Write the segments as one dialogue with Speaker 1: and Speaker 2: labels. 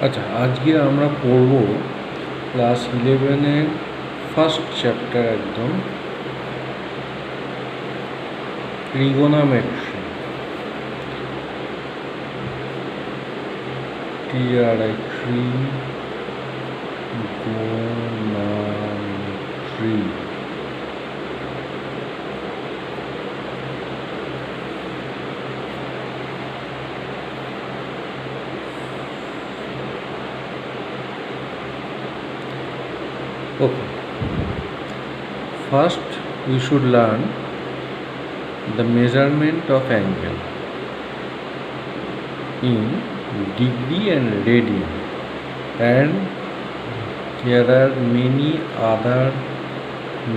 Speaker 1: আচ্ছা, আজকে আমরা পড়ব ক্লাস 11-এর ফার্স্ট চ্যাপ্টার একদম, trigonometry. Trigonometry. Okay. First, we should learn the measurement of angle in degree and radian, and there are many other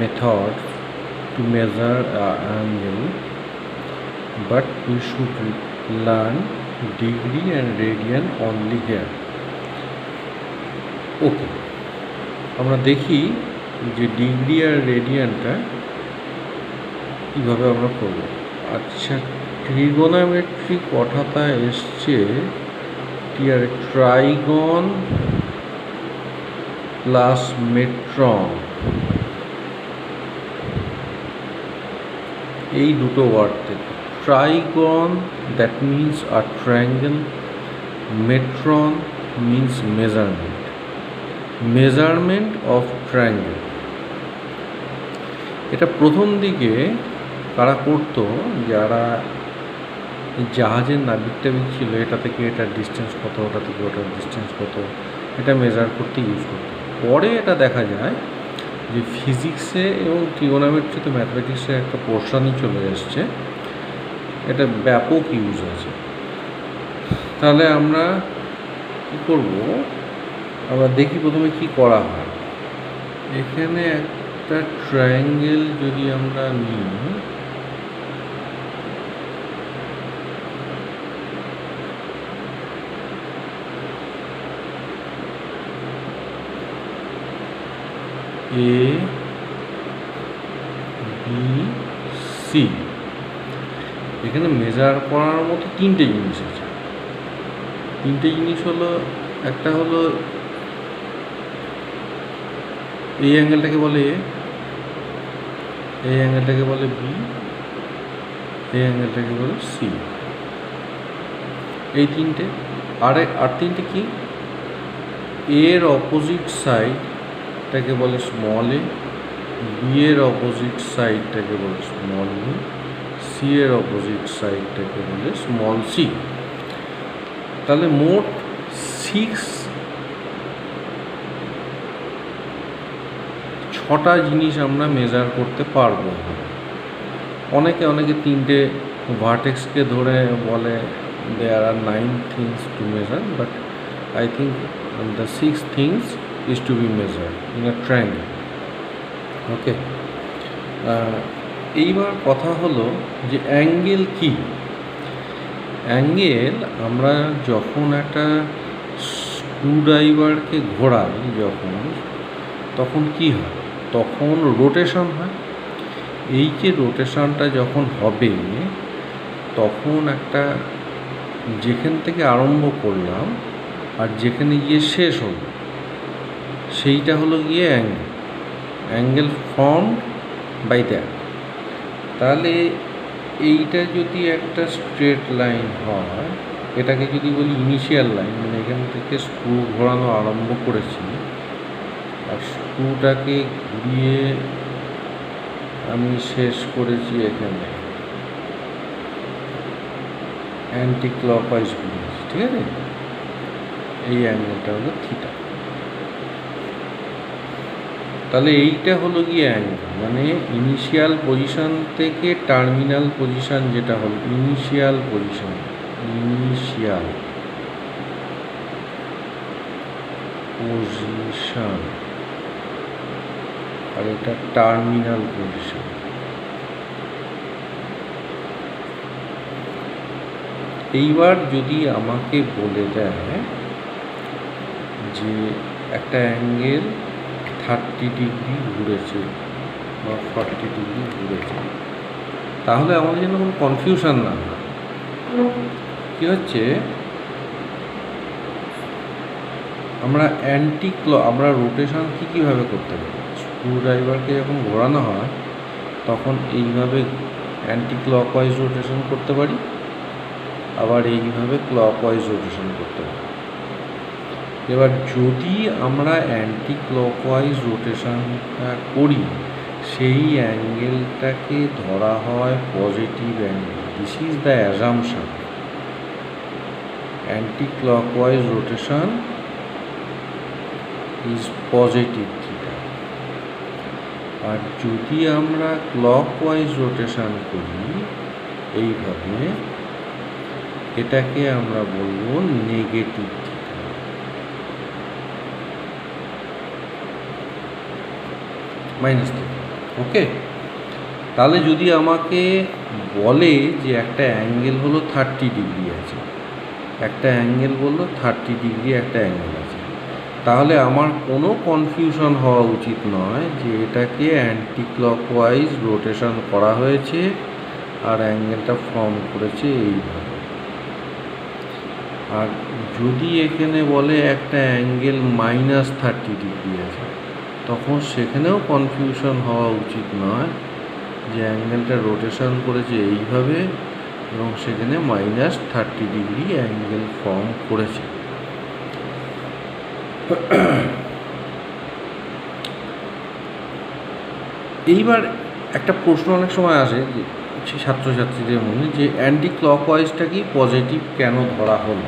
Speaker 1: methods to measure angle, but we should learn degree and radian only here. Okay. আমরা দেখি যে degree আর রেডিয়ানটা কীভাবে আমরা করব। আচ্ছা, trigonometry কথাটা এসছে ট্রাইগন plus matron, এই দুটো ওয়ার্ড থেকে। Trigon that means a triangle, metron means measurement of triangle. এটা প্রথম দিকে কারা করতো, যারা জাহাজের নাবিক টাবিক ছিল, এটা থেকে এটার ডিস্টেন্স কত, ওটা থেকে ওটার ডিস্টেন্স কত, এটা মেজার করতে ইউজ করতো। পরে এটা দেখা যায় যে ফিজিক্সে এবং ট্রিগোনোমেট্রিতে, ম্যাথমেটিক্সে একটা পোর্শনই চলে এসছে, এটা ব্যাপক ইউজ আছে। তাহলে আমরা কী করব, আমরা দেখি প্রথমে কি করা হয়। এখানে একটা ট্রায়াঙ্গেল যদি আমরা নিই, এ বি সি, এখানে মেজার করার মতো তিনটে জিনিস আছে। তিনটে জিনিস হলো, একটা হলো এই অ্যাঙ্গেলটাকে বলে এ, এই অ্যাঙ্গেলটাকে বলে বি, এই অ্যাঙ্গেলটাকে বলে সি। এই তিনটে। আর তিনটে কি, এর অপোজিট সাইডটাকে বলে স্মল এ, বি এর অপোজিট সাইডটাকে বলে স্মল বি, সি এর অপোজিট সাইডটাকে বলে স্মল সি। তাহলে মোট 6টা জিনিস আমরা মেজার করতে পারবো। অনেকে তিনটে ভার্টেক্সকে ধরে বলে দেয়ার আর 9 things to measure, but I think the 6 things is to be measured in a triangle. Okay. এইবার কথা হলো যে অ্যাঙ্গেল কি। অ্যাঙ্গেল আমরা যখন একটা স্ক্রুড্রাইভারকে ঘোরাই তখন কি হয়, তখন রোটেশন হয়। এই যে রোটেশনটা যখন হবে, তখন একটা যেখান থেকে আরম্ভ করলাম আর যেখানে গিয়ে শেষ হলো, সেইটা হলো গিয়ে অ্যাঙ্গেল ফর্মড বাই দ্যাট। তাহলে এইটা যদি একটা স্ট্রেট লাইন হয়, এটাকে যদি বলি ইনিশিয়াল লাইন, মানে এখান থেকে স্ক্রু ঘোরানো আরম্ভ করেছি আর স্ক্রুটাকে ঘুরিয়ে আমি শেষ করেছি এখানে, অ্যান্টি ক্লকওয়াইজ ঘুরিয়েছি, ঠিক আছে। এই অ্যাঙ্গেলটা হলো থিটা। তাহলে এইটা হলো গিয়ে অ্যাঙ্গেল, মানে ইনিশিয়াল পজিশন থেকে টার্মিনাল পজিশন, যেটা হলো ইনিশিয়াল পজিশন, আর এটা টার্মিনাল পজিশন। এইবার যদি আমাকে বলে দেয় যে একটা অ্যাঙ্গেল 30 ডিগ্রি ঘুরেছে বা 40 ডিগ্রি ঘুরেছে, তাহলে আমাদের যেন কোনো কনফিউশন না হয়। কী হচ্ছে, আমরা রোটেশন কীভাবে করতে পারি? স্ক্রুড্রাইভারকে যখন ঘোরানো হয় তখন এইভাবে অ্যান্টি ক্লকওয়াইজ রোটেশন করতে পারি, আবার এইভাবে ক্লকওয়াইজ রোটেশন করতে পারি। এবার যদি আমরা অ্যান্টি ক্লকওয়াইজ রোটেশনটা করি, সেই অ্যাঙ্গেলটাকে ধরা হয় positive angle. This is the assumption. Anti clockwise rotation is positive theta. আর যদি আমরা ক্লকওয়াইজ রোটেশন করি এইভাবে, এটাকে আমরা বলবো negative theta. Minus theta. Okay, তাহলে যদি আমাকে বলে যে একটা অ্যাঙ্গেল হলো 30 ডিগ্রি আছে, একটা অ্যাঙ্গেল বললো 30 ডিগ্রি একটা অ্যাঙ্গেল আছে, তাহলে আমার কোনো কনফিউশন হওয়া উচিত নয় যে এটাকে অ্যান্টি ক্লকওয়াইজ রোটেশন করা হয়েছে আর অ্যাঙ্গেলটা ফর্ম করেছে এইভাবে। আর যদি এখানে বলে একটা অ্যাঙ্গেল -30 ডিগ্রি আছে, তখন সেখানেও কনফিউশন হওয়া উচিত নয় যে অ্যাঙ্গেলটা রোটেশন করেছে এইভাবে এবং সেখানে -30 ডিগ্রি অ্যাঙ্গেল ফর্ম করেছে। এইবার একটা প্রশ্ন অনেক সময় আসে যে ছাত্রছাত্রীদের মনে, যে অ্যান্টি ক্লকওয়াইজটা কি পজিটিভ কেন ধরা হলো?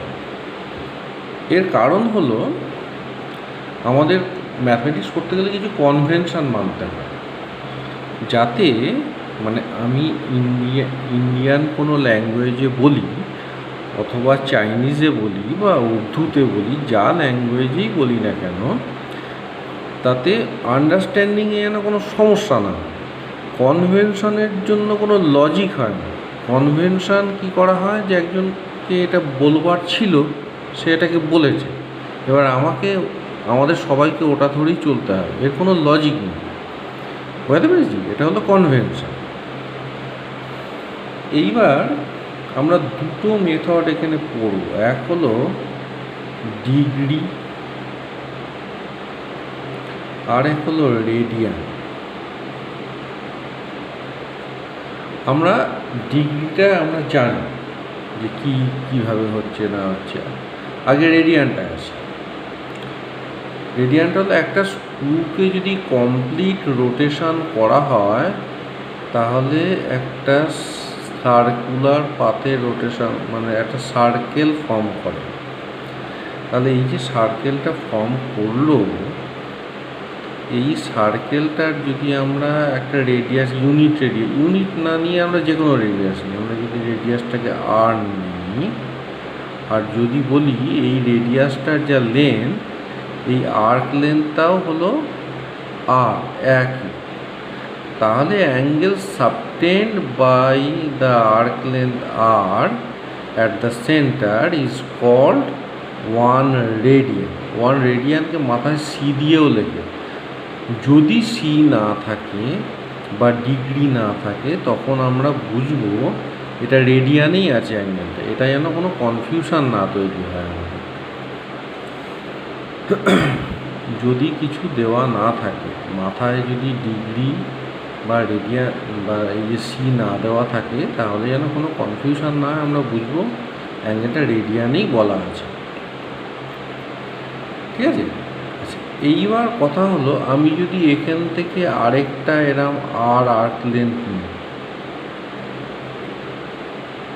Speaker 1: এর কারণ হলো আমাদের ম্যাথমেটিক্স করতে গেলে কিছু কনভেনশন মানতে হয়, যাতে মানে আমি ইন্ডিয়ান কোনো ল্যাঙ্গুয়েজে বলি অথবা চাইনিজে বলি বা উর্দুতে বলি, যা ল্যাঙ্গুয়েজেই বলি না কেন, তাতে আন্ডারস্ট্যান্ডিংয়ে যেন কোনো সমস্যা না হয়। কনভেনশনের জন্য কোনো লজিক হয় না। কনভেনশন কি করা হয়, যে একজনকে এটা বলবার ছিল, সে এটাকে বলেছে, এবার আমাদের সবাইকে ওটা ধরেই চলতে হবে, এর কোনো লজিক নেই। বুঝতে পেরেছি? এটা হলো কনভেনশন। এইবার আমরা দুটো মেথড এখানে পড়ব। এক হলো ডিগ্রি, আর এক হলো রেডিয়ান। আমরা ডিগ্রিটা আমরা জানি যে কীভাবে হচ্ছে না হচ্ছে। আগে রেডিয়ানটা আসে। রেডিয়ানটা হলো একটা স্ক্রুকে যদি কমপ্লিট রোটেশন করা হয়, তাহলে একটা সার্কুলার পাথে রোটেশন, মানে একটা সার্কেল ফর্ম করে। তাহলে এই যে সার্কেলটা ফর্ম করলো, এই সার্কেলটার যদি আমরা একটা রেডিয়াস, ইউনিট না নিয়ে আমরা যে কোনো রেডিয়াস নিই, আমরা যদি রেডিয়াসটাকে আর নিই, আর যদি বলি এই রেডিয়াসটার যা লেন্থ, এই আর্ক লেন্থটাও হলো আর একই, তাহলে angle subtend by the arc length R at the centre is called 1 radian. 1 রেডিয়ানকে মাথায় সি দিয়েও লেখে। যদি সি না থাকে বা ডিগ্রি না থাকে, তখন আমরা বুঝবো এটা রেডিয়ানেই আছে অ্যাঙ্গেলটা। এটা যেন কোনো কনফিউশন না তৈরি হয় আমাদের। যদি কিছু দেওয়া না থাকে, মাথায় যদি ডিগ্রি বা রেডিয়ান বা এই যে সি না দেওয়া থাকে, তাহলে যেন কোনো কনফিউশন না হয়, আমরা বুঝবো অ্যাঙ্গেলটা রেডিয়ানেই বলা আছে। ঠিক আছে? আচ্ছা, এইবার কথা হলো, আমি যদি এখান থেকে আরেকটা এরম আর্ক লেন্থ নিই,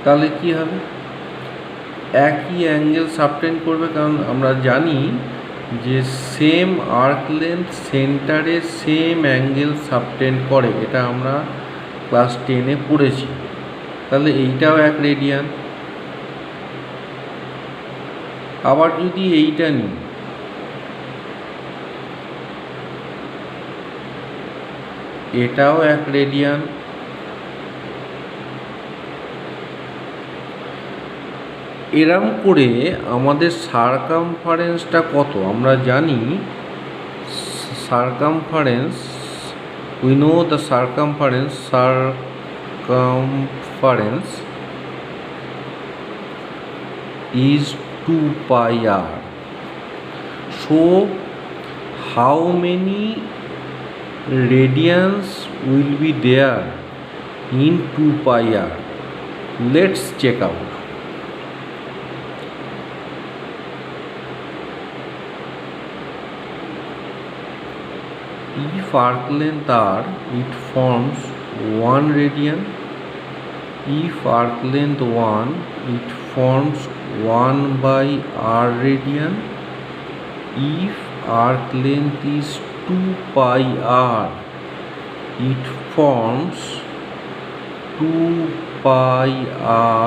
Speaker 1: তাহলে কি হবে? একই অ্যাঙ্গেল সাবটেন্ড করবে, কারণ আমরা জানি যে সেম আর্ক লেন্থ সেন্টারে সেম অ্যাঙ্গেল সাবটেন্ড করে। এটা আমরা ক্লাস 10-এ পড়েছি। তাহলে এইটাও 1 রেডিয়ান। আবার যদি এইটা নিই, এটাও 1 রেডিয়ান। এরম করে আমাদের সারকামফারেন্সটা কত আমরা জানি। Circumference, we know the circumference is 2 pi r. Show how many radians will be there in 2 pi r. Let's check out. If arc length r, it forms 1 radian. If arc length 1, it forms 1 by r radian. If arc length is 2 pi r, it forms 2 pi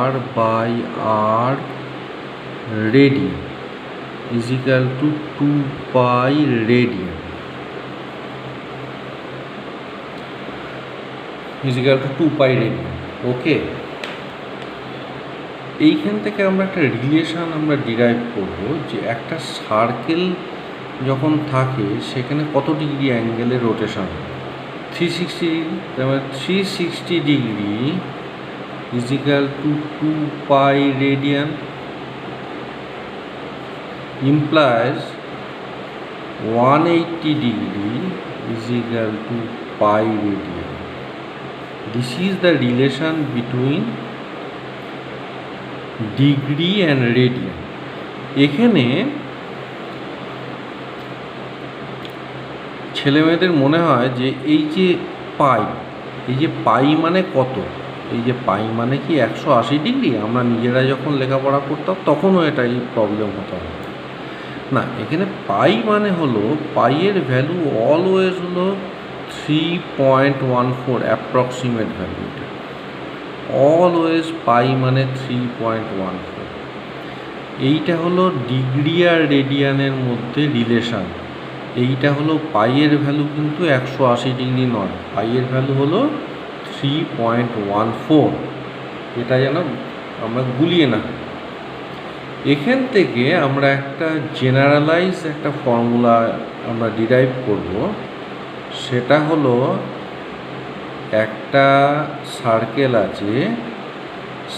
Speaker 1: r by r radian is equal to 2 pi radian is equal to 2 pi radian. ওকে, এইখান থেকে আমরা একটা relation আমরা derive করব যে একটা circle যখন থাকে সেখানে কত ডিগ্রি অ্যাঙ্গেলের রোটেশন হয়। 360 ডিগ্রি, তারপরে 360 degree is equal to 2 pi radian implies 180 degree is equal to pi radian. This is the relation between degree and radian. এখানে ছেলেমেয়েদের মনে হয় যে এই যে পাই মানে কত, এই যে পাই মানে কি 180 ডিগ্রি, আমরা নিজেরা যখন লেখাপড়া করতাম তখনও এটাই প্রবলেম হতো না। এখানে পাই মানে হলো, পাইয়ের ভ্যালু অলওয়েজ হলো 3.14 অ্যাপ্রক্সিমেট ভ্যালু। এটা অলওয়েজ পাই মানে 3.14। এইটা হলো ডিগ্রি আর রেডিয়ানের মধ্যে রিলেশান। এইটা হলো পাইয়ের ভ্যালু কিন্তু 180 ডিগ্রি নয়, পাইয়ের ভ্যালু হলো 3.14। এটা যেন আমরা গুলিয়ে না। এখান থেকে আমরা একটা জেনারেলাইজ একটা ফর্মুলা আমরা ডিরাইভ করব, সেটা হলো একটা সার্কেল আছে,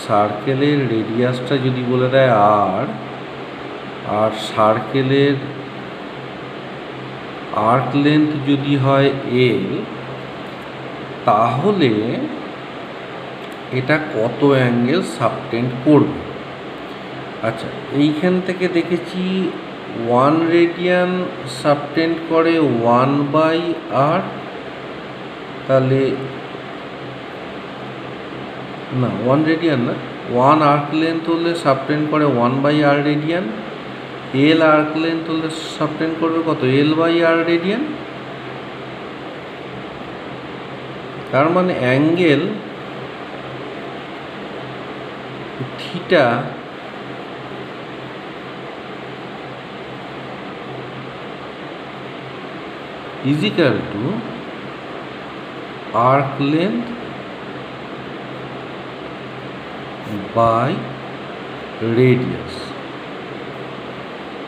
Speaker 1: সার্কেলের রেডিয়াসটা যদি বলে দেয় আর সার্কেলের আর্ক লেন্থ যদি হয় এল, তাহলে এটা কত অ্যাঙ্গেল সাবটেন্ড করবে। আচ্ছা, এইখান থেকে দেখেছি 1 রেডিয়ান সাবটেন্ড করে 1 বাই আর, তাহলে না 1 রেডিয়ান না, 1 আর্ক লেন্থ হলে সাবটেন্ড করে 1 by r radian, l arc length হলে সাবটেন্ড করবে কত, এল বাই আর রেডিয়ান। তার মানে angle theta is equal to arc length by radius।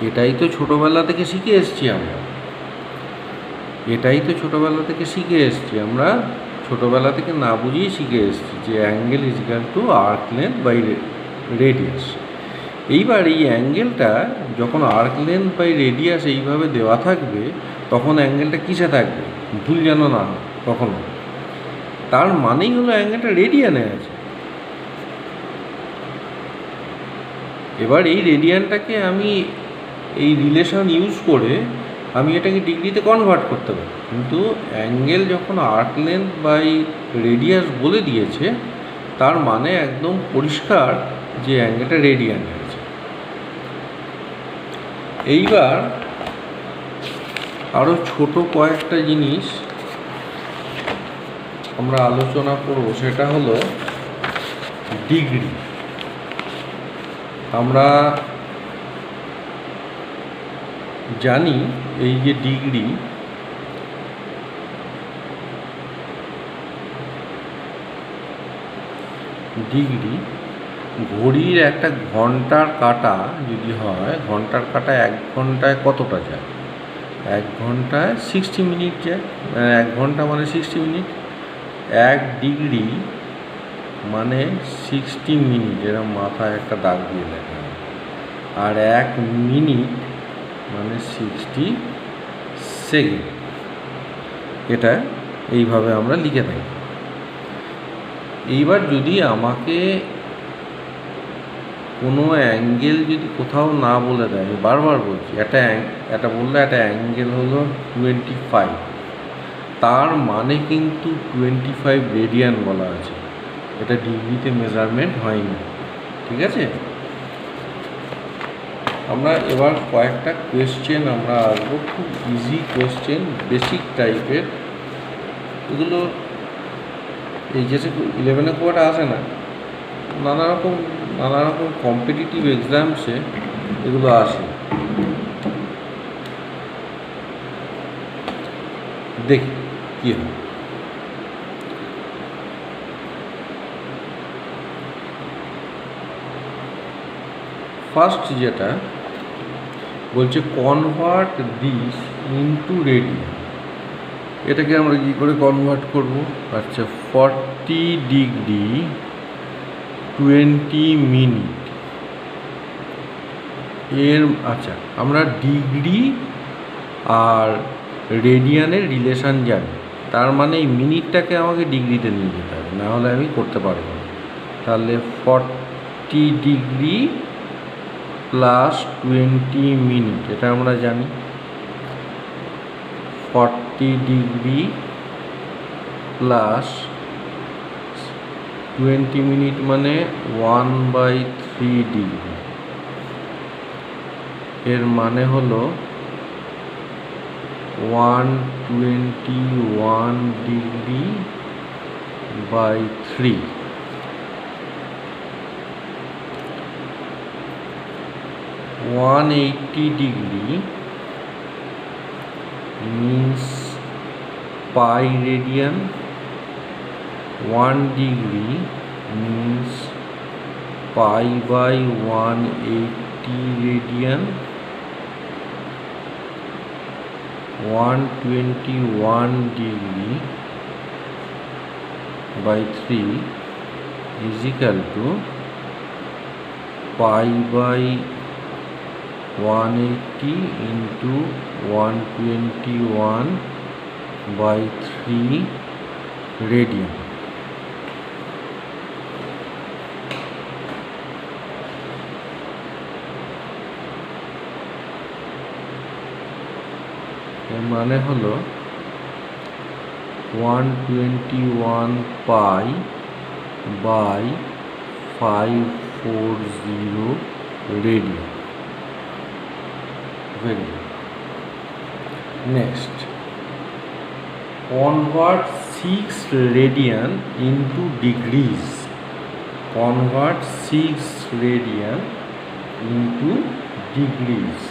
Speaker 1: এটাই তো ছোটবেলা থেকে শিখে এসছি আমরা, আমরা ছোটবেলা থেকে না বুঝিয়ে শিখে এসছি যে angle is equal to arc length by radius. এইবার এই অ্যাঙ্গেলটা যখন আর্ক লেন্থ বাই রেডিয়াস এইভাবে দেওয়া থাকবে, তখন অ্যাঙ্গেলটা কিসে থাকবে, ভুল যেন না হয় কখনো। তার মানেই হলো অ্যাঙ্গেলটা রেডিয়ানে আছে। এবার এই রেডিয়ানটাকে আমি এই রিলেশন ইউজ করে আমি এটাকে ডিগ্রিতে কনভার্ট করতে পারি, কিন্তু অ্যাঙ্গেল যখন আর্ক লেন্থ বাই রেডিয়াস বলে দিয়েছে, তার মানে একদম পরিষ্কার যে অ্যাঙ্গেলটা রেডিয়ানে আছে। এইবার আরও ছোট কয়েকটা জিনিস আমরা আলোচনা করব, সেটা হলো ডিগ্রি। আমরা জানি এই যে ডিগ্রি, ঘড়ির একটা ঘন্টার কাঁটা যদি হয়, ঘন্টার কাঁটা 1 ঘন্টায় কতটা যায়, 1 ঘন্টায় 60 মিনিট যায়। 1 ঘন্টা মানে 60 মিনিট, 1 ডিগ্রি মানে 60 মিনিট, এরকম মাথায় একটা দাগ দিয়ে লেখা হয়। আর 1 মিনিট মানে 60 সেকেন্ড। এটা এইভাবে আমরা লিখে থাকি। এইবার যদি আমাকে কোনো অ্যাঙ্গেল যদি কোথাও না বলে দেয়, আমি বারবার বলছি, এটা বললে একটা অ্যাঙ্গেল হলো 25, তার মানে কিন্তু 25 রেডিয়ান বলা আছে, এটা ডিগ্রিতে মেজারমেন্ট হয়নি। ঠিক আছে, আমরা এবার কয়েকটা কোয়েশ্চেন আমরা আসবো, খুব ইজি কোয়েশ্চেন, বেসিক টাইপের। এগুলো এই যে 11-এ খুব একটা আসে না, নানা রকম কম্পিটিটিভ এক্সামসে এগুলো আসে। দেখি কী হয়। ফার্স্ট যেটা বলছে কনভার্ট দিস ইনটু রেডিয়ান। এটাকে আমরা কী করে কনভার্ট করব? আচ্ছা, 40 ডিগ্রি 20 মিনিট এর, আচ্ছা আমরা ডিগ্রি আর রেডিয়ানের রিলেশান জানি, তার মানে এই মিনিটটাকে আমাকে ডিগ্রিতে নিয়ে যেতে হবে, নাহলে আমি করতে পারবো না। তাহলে 40 ডিগ্রি প্লাস 20 মিনিট, এটা আমরা জানি। 40 ডিগ্রি প্লাস 20 মিনিট মানে 1/3 ডিগ্রি, এর মানে হলো 121 degree by 3। 180 degree means pi radian, 1 degree means pi by 180 radian, 121 degree by 3 is equal to pi by 180 into 121 by 3 radian। এর মানে হলো 121 pi by 540 radian. Very good. Next, convert 6 radian into degrees. Convert 6 radian into degrees.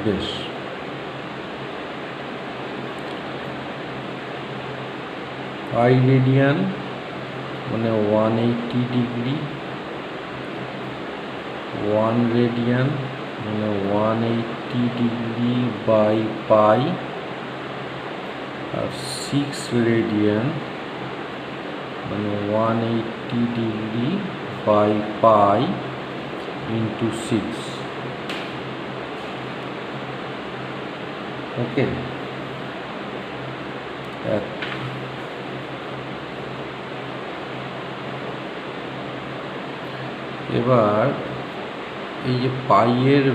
Speaker 1: বেশ, pi radian মানে 180 degree, 1 radian মানে 180 degree by pi, আর 6 radian মানে 180 degree by pi into 6। Okay, এবার এই যে পাইয়ের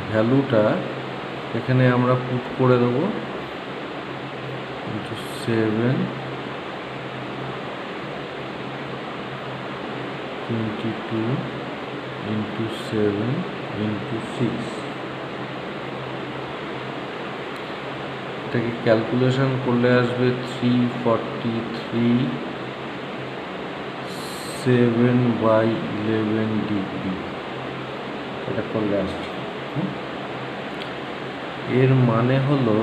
Speaker 1: ভ্যালুটা এখানে আমরা পুট করে দেবো, 7 22 into 7 into 6। এটাকে ক্যালকুলেশন করলে আসবে 343 7/11 ডিগ্রি, এটা করলে আসছে। এর মানে হলো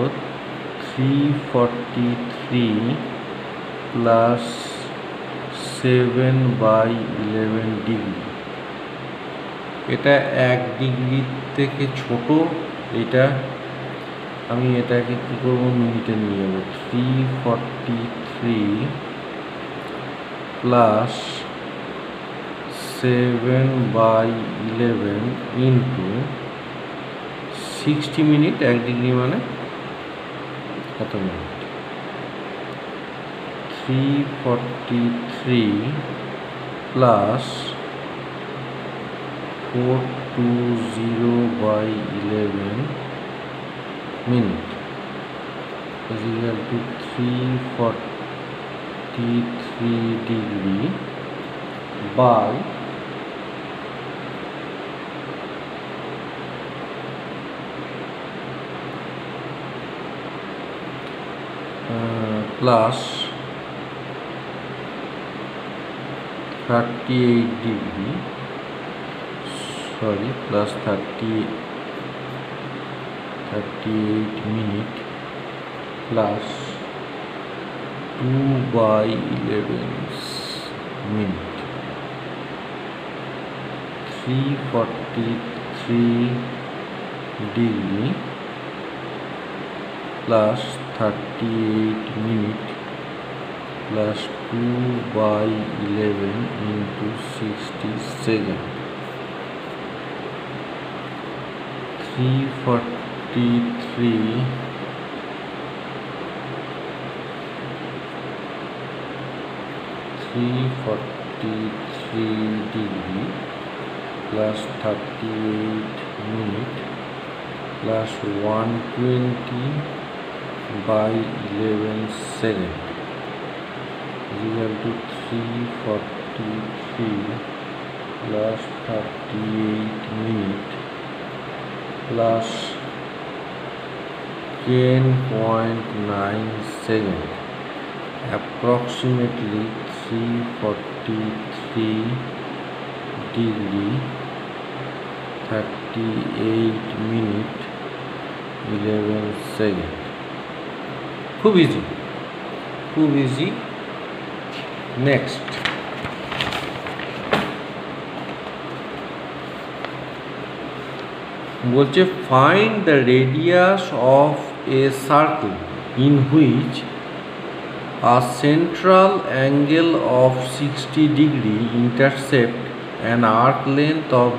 Speaker 1: 343 প্লাস 7/11 ডিগ্রি। এটা 1 ডিগ্রি থেকে ছোট, এটা আমি এটাকে কী করবো, মিনিটে নিয়ে যাবো। 343 প্লাস 7/11 ইন্টু 60 মিনিট, 1 ডিগ্রি মানে কত minute? 343 plus 420/11 minute is equal to 343 degree by plus 38 degree, plus 38 minute plus 2/11 minute. 343 degree plus 38 minute plus 2/11 into 60 second. 343 degree plus 38 minute plus 120/11 second equal to 343 plus 38 minute plus 10.9 second, approximately 343 degree 38 minute 11 second। খুব easy. Next, বলছে find the radius of a circle in which a central angle of 60 degree intercept an arc length of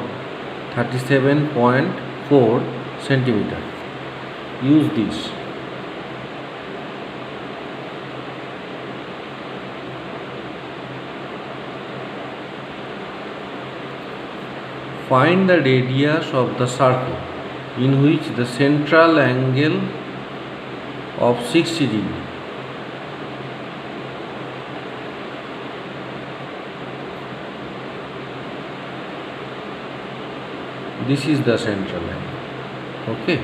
Speaker 1: 37.4 centimetre. Use this. Find the radius of the circle in which the central angle of 60 degree this is the central angle, okay,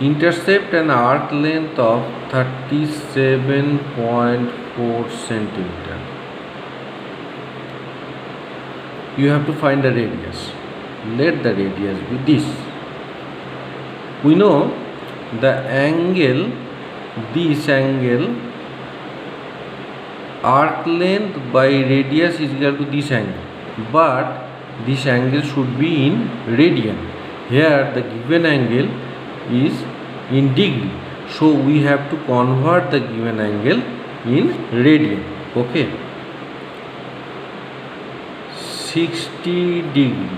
Speaker 1: intercept an arc length of 37.4 centimeter. You have to find the radius. Let the radius be this. We know the angle, this angle, arc length by radius is equal to this angle, but this angle should be in radian. Here the given angle is in degree, so we have to convert the given angle in radian, okay. 60 degree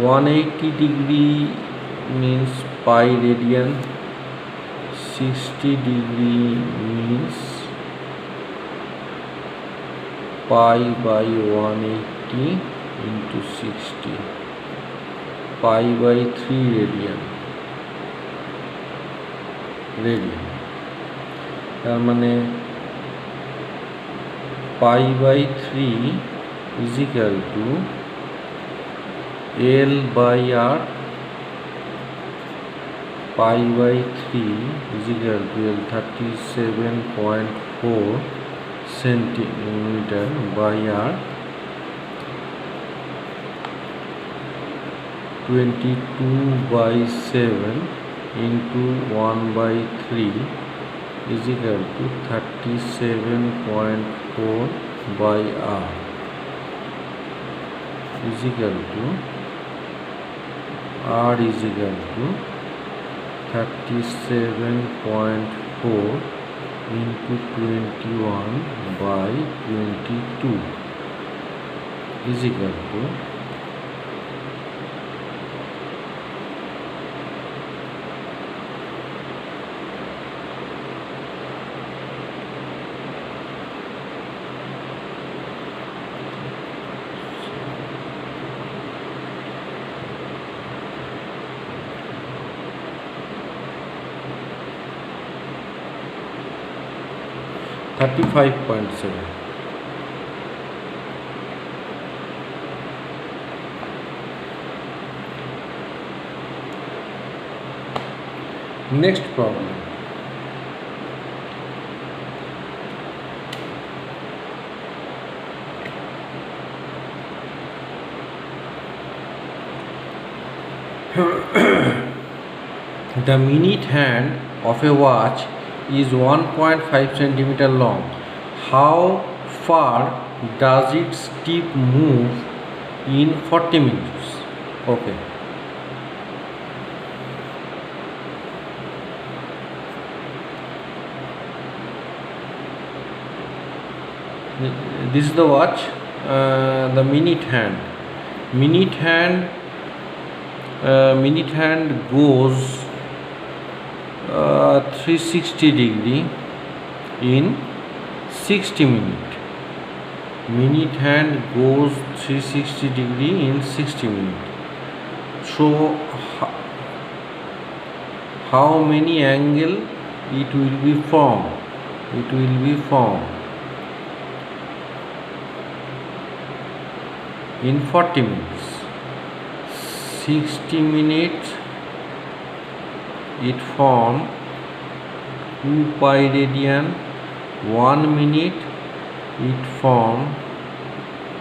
Speaker 1: (180 degree) means pi radian. 60 degree means pi by 180 into 60, pi by 3 radian. তার মানে pi by 3 is equal to l by r, pi by 3 is equal to l 37.4 centimetre by r 22/7 into 1/3 is equal to 37.4 by r is equal to r is equal to 37.4 into 21/22 is equal to $35.7. Next problem. The minute hand of a watch is 1.5 centimeter long. How far does its tip move in 40 minutes? Okay. This is the watch, the minute hand. Minute hand goes 360 degree in 60 minutes. Minute hand goes 360 degree in 60 minutes. So how many angle it will be formed? It will be formed in 40 minutes. 60 minutes it form 2 pi radian. 1 minute it form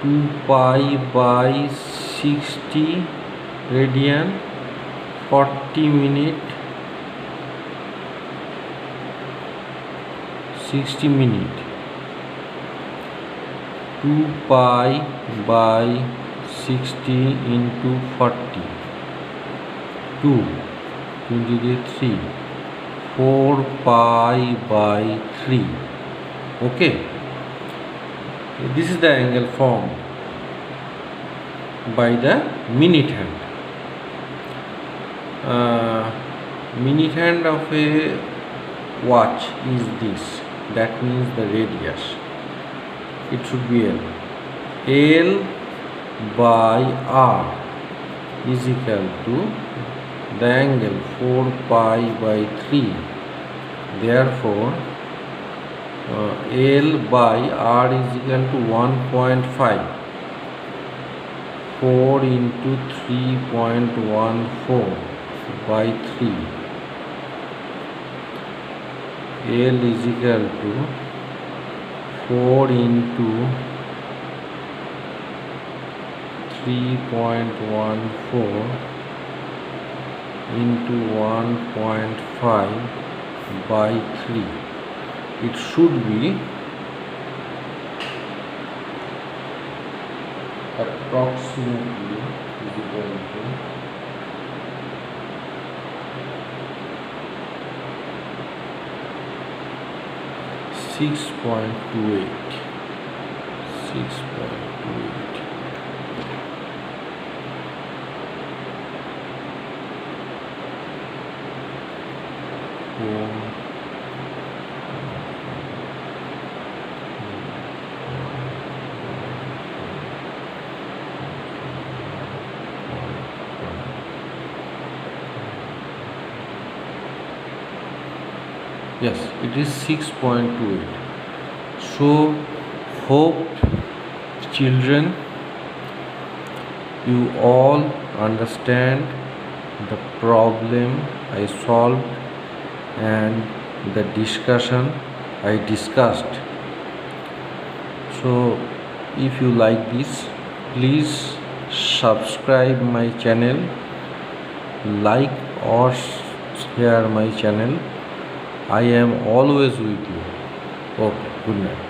Speaker 1: 2 pi by 60 radian. 40 minute 60 minute 2 pi by 60 into 40, 2, 23, 4 pi by 3. Okay, this is the angle formed by the minute hand. Minute hand of a watch is this, that means the radius. It should be L. L by R is equal to the angle 4 pi by 3. Therefore, L by R is equal to 1.5. 4 into 3.14 by 3. L is equal to 4 into 3.14 into 1.5 by 3. It should be approximately equal to 6.28. 6.28. Yes, it is 6.28. So, hope children, you all understand the problem I solved and the discussion I discussed. So, if you like this, please subscribe my channel, like or share my channel. I am always with you. Okay, good night.